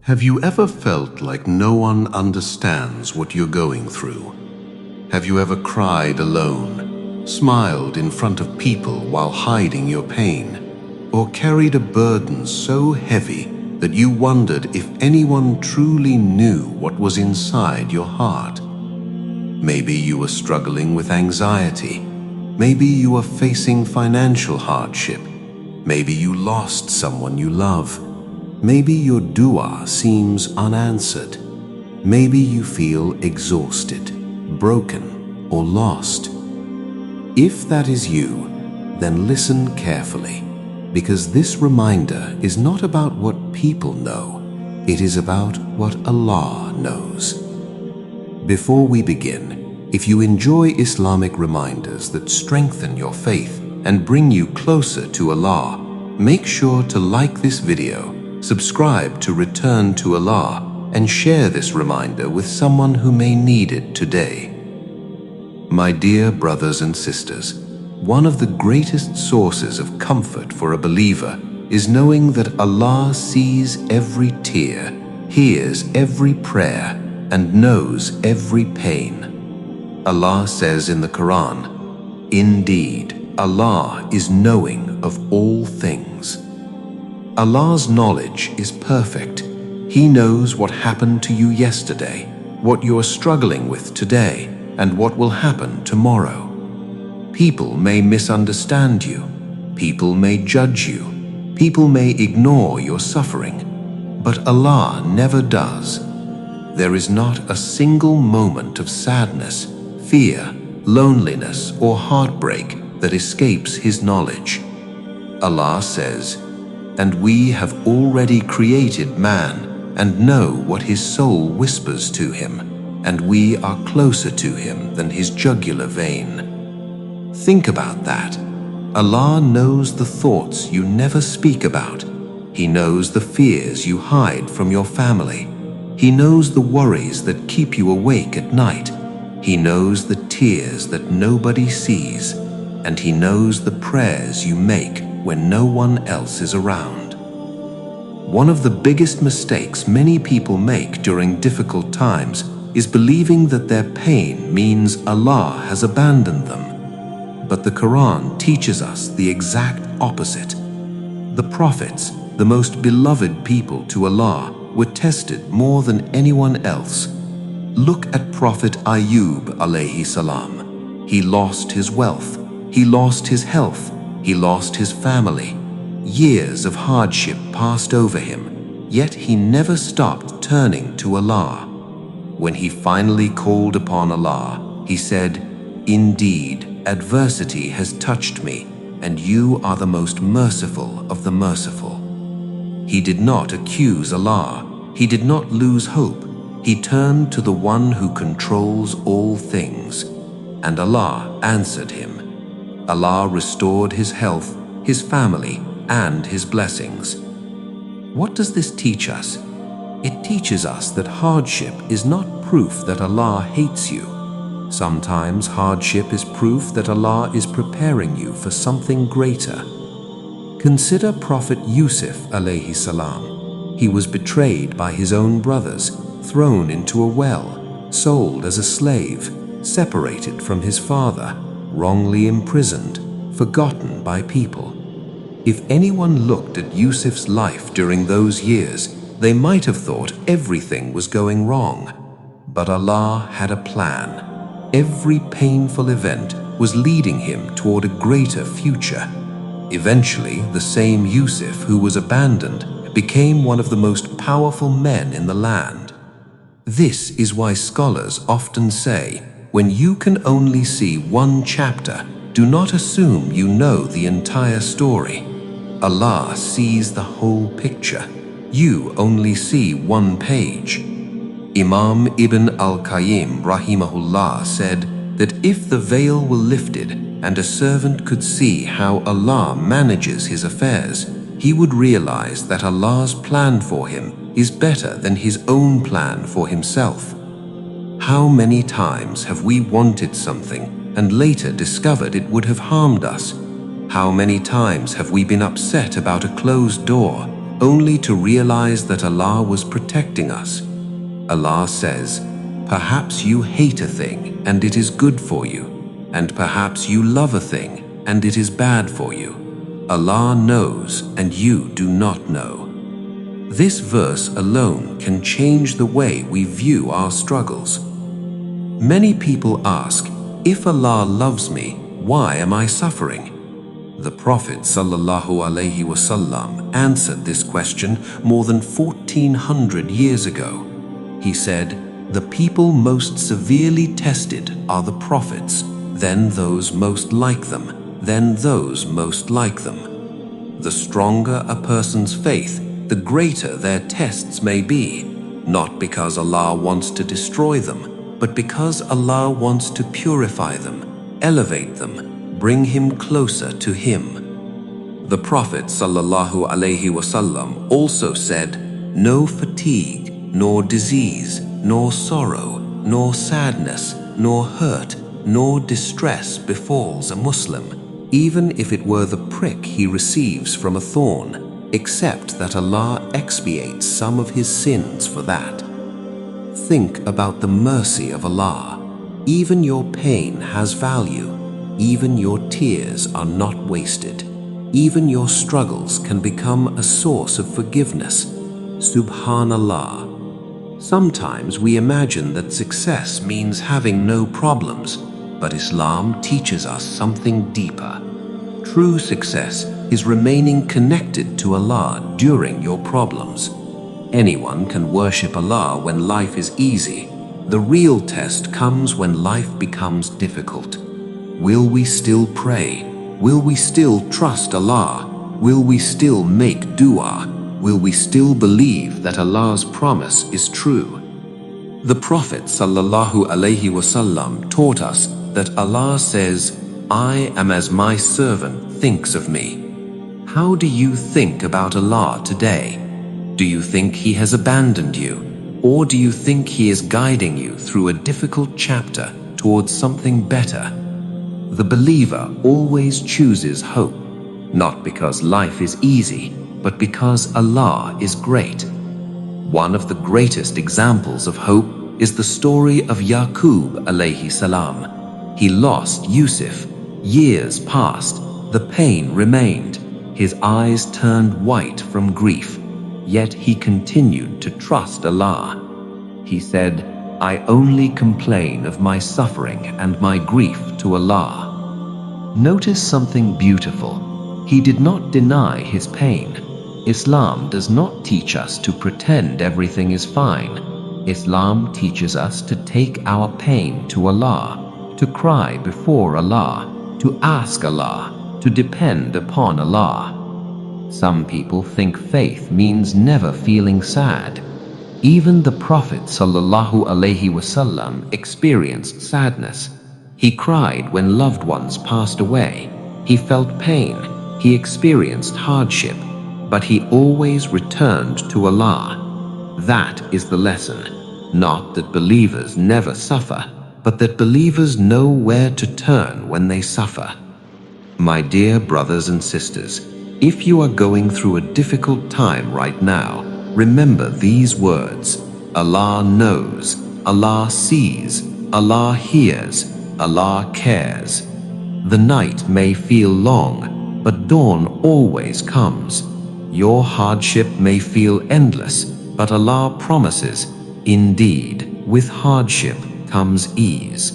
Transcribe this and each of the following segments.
Have you ever felt like no one understands what you're going through? Have you ever cried alone, smiled in front of people while hiding your pain, or carried a burden so heavy that you wondered if anyone truly knew what was inside your heart? Maybe you were struggling with anxiety. Maybe you were facing financial hardship. Maybe you lost someone you love. Maybe your dua seems unanswered. Maybe you feel exhausted, broken, or lost. If that is you, then listen carefully, because this reminder is not about what people know, it is about what Allah knows. Before we begin, if you enjoy Islamic reminders that strengthen your faith and bring you closer to Allah, make sure to like this video, subscribe to Return to Allah, and share this reminder with someone who may need it today. My dear brothers and sisters, one of the greatest sources of comfort for a believer is knowing that Allah sees every tear, hears every prayer, and knows every pain. Allah says in the Quran, "Indeed, Allah is knowing of all things." Allah's knowledge is perfect. He knows what happened to you yesterday, what you are struggling with today, and what will happen tomorrow. People may misunderstand you. People may judge you. People may ignore your suffering. But Allah never does. There is not a single moment of sadness, fear, loneliness, or heartbreak that escapes His knowledge. Allah says, "And we have already created man and know what his soul whispers to him, and we are closer to him than his jugular vein." Think about that. Allah knows the thoughts you never speak about. He knows the fears you hide from your family. He knows the worries that keep you awake at night. He knows the tears that nobody sees, and He knows the prayers you make when no one else is around. One of the biggest mistakes many people make during difficult times is believing that their pain means Allah has abandoned them. But the Quran teaches us the exact opposite. The prophets, the most beloved people to Allah, were tested more than anyone else. Look at Prophet Ayyub alayhi salam. He lost his wealth. He lost his health. He lost his family. Years of hardship passed over him, yet he never stopped turning to Allah. When he finally called upon Allah, he said, "Indeed, adversity has touched me, and you are the most merciful of the merciful." He did not accuse Allah. He did not lose hope. He turned to the one who controls all things, and Allah answered him. Allah restored his health, his family, and his blessings. What does this teach us? It teaches us that hardship is not proof that Allah hates you. Sometimes hardship is proof that Allah is preparing you for something greater. Consider Prophet Yusuf alayhi salam. He was betrayed by his own brothers, thrown into a well, sold as a slave, separated from his father, wrongly imprisoned, forgotten by people. If anyone looked at Yusuf's life during those years, they might have thought everything was going wrong. But Allah had a plan. Every painful event was leading him toward a greater future. Eventually, the same Yusuf who was abandoned became one of the most powerful men in the land. This is why scholars often say, when you can only see one chapter, do not assume you know the entire story. Allah sees the whole picture. You only see one page. Imam Ibn al-Qayyim rahimahullah said that if the veil were lifted and a servant could see how Allah manages his affairs, he would realize that Allah's plan for him is better than his own plan for himself. How many times have we wanted something and later discovered it would have harmed us? How many times have we been upset about a closed door only to realize that Allah was protecting us. Allah says, perhaps you hate a thing and it is good for you, and perhaps you love a thing and it is bad for you. Allah knows and you do not know. This verse alone can change the way we view our struggles. Many people ask, if Allah loves me, why am I suffering? The Prophet ﷺ answered this question more than 1400 years ago. He said, the people most severely tested are the prophets, then those most like them, then those most like them. The stronger a person's faith, the greater their tests may be, not because Allah wants to destroy them, but because Allah wants to purify them, elevate them, bring him closer to Him. The Prophet ﷺ also said, no fatigue, nor disease, nor sorrow, nor sadness, nor hurt, nor distress befalls a Muslim, even if it were the prick he receives from a thorn, except that Allah expiates some of his sins for that. Think about the mercy of Allah. Even your pain has value. Even your tears are not wasted. Even your struggles can become a source of forgiveness. Subhanallah. Sometimes we imagine that success means having no problems, but Islam teaches us something deeper. True success is remaining connected to Allah during your problems. Anyone can worship Allah when life is easy. The real test comes when life becomes difficult. Will we still pray? Will we still trust Allah? Will we still make dua? Will we still believe that Allah's promise is true? The Prophet ﷺ taught us that Allah says, I am as my servant thinks of me. How do you think about Allah today? Do you think He has abandoned you? Or do you think He is guiding you through a difficult chapter towards something better? The believer always chooses hope, not because life is easy, but because Allah is great. One of the greatest examples of hope is the story of Yaqub alayhi salam. He lost Yusuf. Years passed. The pain remained. His eyes turned white from grief. Yet he continued to trust Allah. He said, I only complain of my suffering and my grief to Allah. Notice something beautiful. He did not deny his pain. Islam does not teach us to pretend everything is fine. Islam teaches us to take our pain to Allah, to cry before Allah, to ask Allah, to depend upon Allah. Some people think faith means never feeling sad. Even the Prophet ﷺ experienced sadness. He cried when loved ones passed away. He felt pain. He experienced hardship. But he always returned to Allah. That is the lesson. Not that believers never suffer, but that believers know where to turn when they suffer. My dear brothers and sisters, if you are going through a difficult time right now, remember these words. Allah knows, Allah sees, Allah hears, Allah cares. The night may feel long, but dawn always comes. Your hardship may feel endless, but Allah promises, indeed, with hardship comes ease.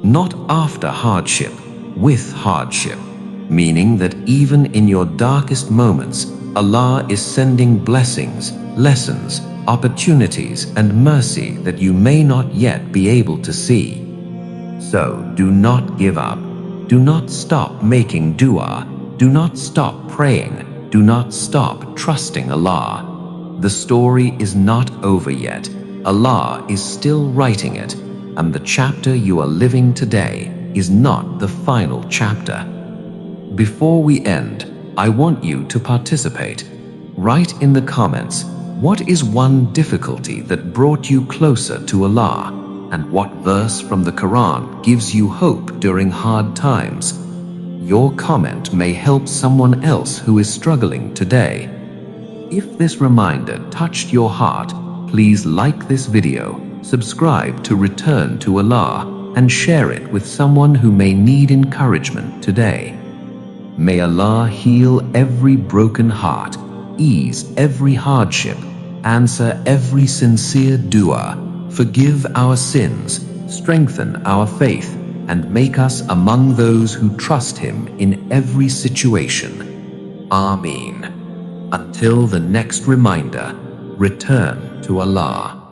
Not after hardship, with hardship. Meaning that even in your darkest moments, Allah is sending blessings, lessons, opportunities, and mercy that you may not yet be able to see. So do not give up. Do not stop making dua. Do not stop praying. Do not stop trusting Allah. The story is not over yet. Allah is still writing it, and the chapter you are living today is not the final chapter. Before we end, I want you to participate. Write in the comments, what is one difficulty that brought you closer to Allah, and what verse from the Quran gives you hope during hard times? Your comment may help someone else who is struggling today. if this reminder touched your heart, please like this video, subscribe to Return to Allah, and share it with someone who may need encouragement today. May Allah heal every broken heart, ease every hardship, answer every sincere dua, forgive our sins, strengthen our faith, and make us among those who trust Him in every situation. Ameen. Until the next reminder, return to Allah.